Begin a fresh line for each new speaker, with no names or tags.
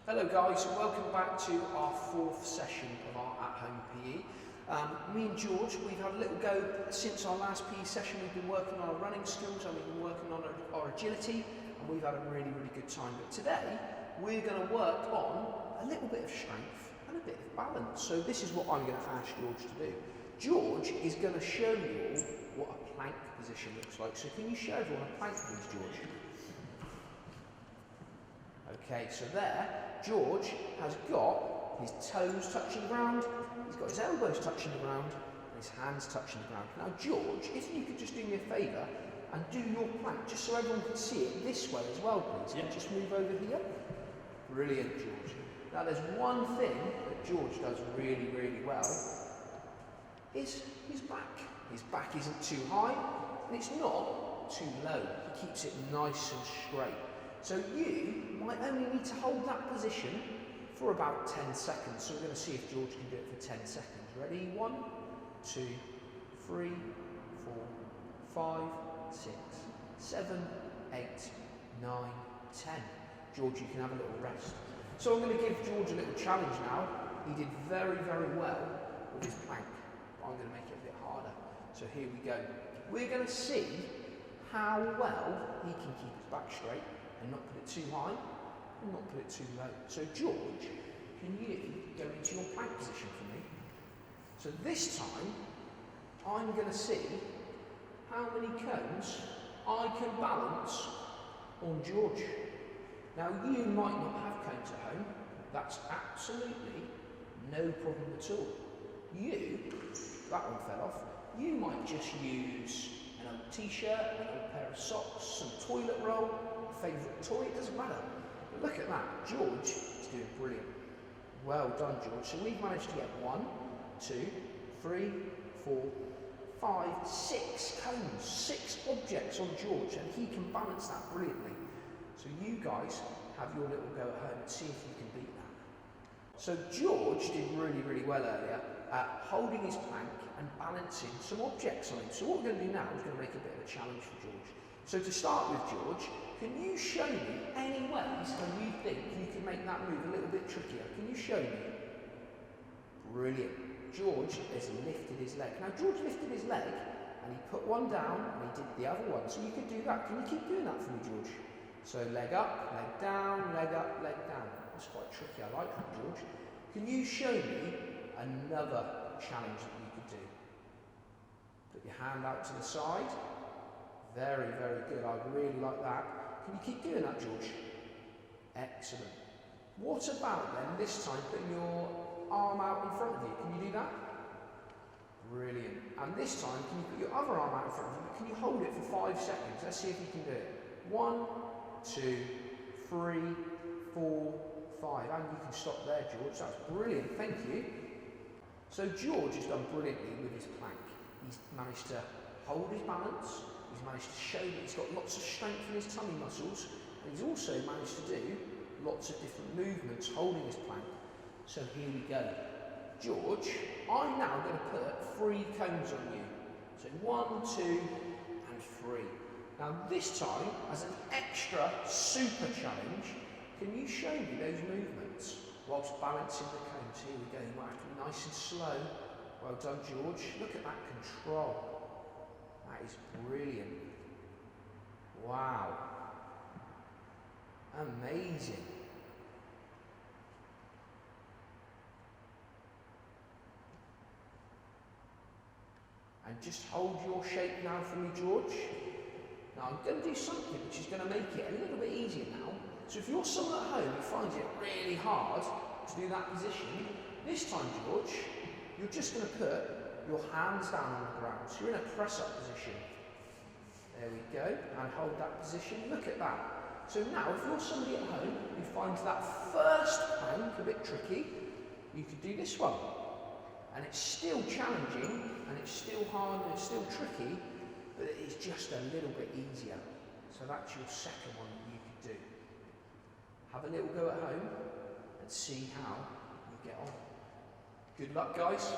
Hello guys, welcome back to our fourth session of our at-home PE. Me and George, we've had a little go since our last PE session. We've been working on our running skills and we've been working on our agility, and we've had a really good time. But today, we're going to work on a little bit of strength and a bit of balance. So this is what I'm going to ask George to do. George is going to show you what a plank position looks like. So can you show everyone a plank please, George? Okay, so there, George has got his toes touching the ground, he's got his elbows touching the ground, and his hands touching the ground. Now George, if you could just do me a favour and do your plank, just so everyone can see it this way as well, please.
Yeah.
Just move over here. Brilliant, George. Now there's one thing that George does really well, is his back. His back isn't too high, and it's not too low. He keeps it nice and straight. So you might only need to hold that position for about 10 seconds. So we're going to see if George can do it for 10 seconds. Ready? 1, 2, 3, 4, 5, 6, 7, 8, 9, 10. George, you can have a little rest. So I'm going to give George a little challenge now. He did very well with his plank, but I'm going to make it a bit harder. So here we go. We're going to see how well he can keep his back straight and not put it too high and not put it too low. So George, can you go into your plank position for me? So this time, I'm going to see how many cones I can balance on George. Now you might not have cones at home, that's absolutely no problem at all. You, that one fell off, you might just use an old t-shirt, an old pair of socks, some toilet roll, favourite toy, it doesn't matter. But look at that, George is doing brilliant. Well done, George. So we've managed to get 1, 2, 3, 4, 5, 6 cones, 6 objects on George, and he can balance that brilliantly. So you guys have your little go at home and see if you can beat that. So George did really well earlier at holding his plank and balancing some objects on him. So what we're going to do now is going to make a bit of a challenge for George. So to start with, George, can you show me any ways when you think you can make that move a little bit trickier? Can you show me? Brilliant. George has lifted his leg. Now George lifted his leg and he put one down and he did the other one. So you could do that. Can you keep doing that for me, George? So leg up, leg down, leg up, leg down. That's quite tricky. I like that, George. Can you show me another challenge that you could do? Put your hand out to the side. Very good. I really like that. Can you keep doing that, George? Excellent. What about then this time putting your arm out in front of you? Can you do that? Brilliant. And this time, can you put your other arm out in front of you? Can you hold it for 5 seconds? Let's see if you can do it. 1, 2, 3, 4, 5. And you can stop there, George. That's brilliant. Thank you. So George has done brilliantly with his plank. He's managed to hold his balance. He's managed to show that he's got lots of strength in his tummy muscles, and he's also managed to do lots of different movements holding his plank. So here we go. George, I'm now going to put 3 cones on you. So 1, 2, and 3. Now this time, as an extra super challenge, can you show me those movements whilst balancing the cones? Here we go. You might have to be nice and slow. Well done, George. Look at that control. That is brilliant. Wow. Amazing. And just hold your shape now for me, George. Now I'm going to do something which is going to make it a little bit easier now. So if you're someone at home who finds it really hard to do that position, this time, George, you're just going to put your hands down on the ground. So you're in a press-up position. There we go. And hold that position. Look at that. So now, if you're somebody at home who finds that first plank a bit tricky, you could do this one. And it's still challenging, and it's still hard, and it's still tricky, but it is just a little bit easier. So that's your second one that you could do. Have a little go at home and see how you get on. Good luck, guys.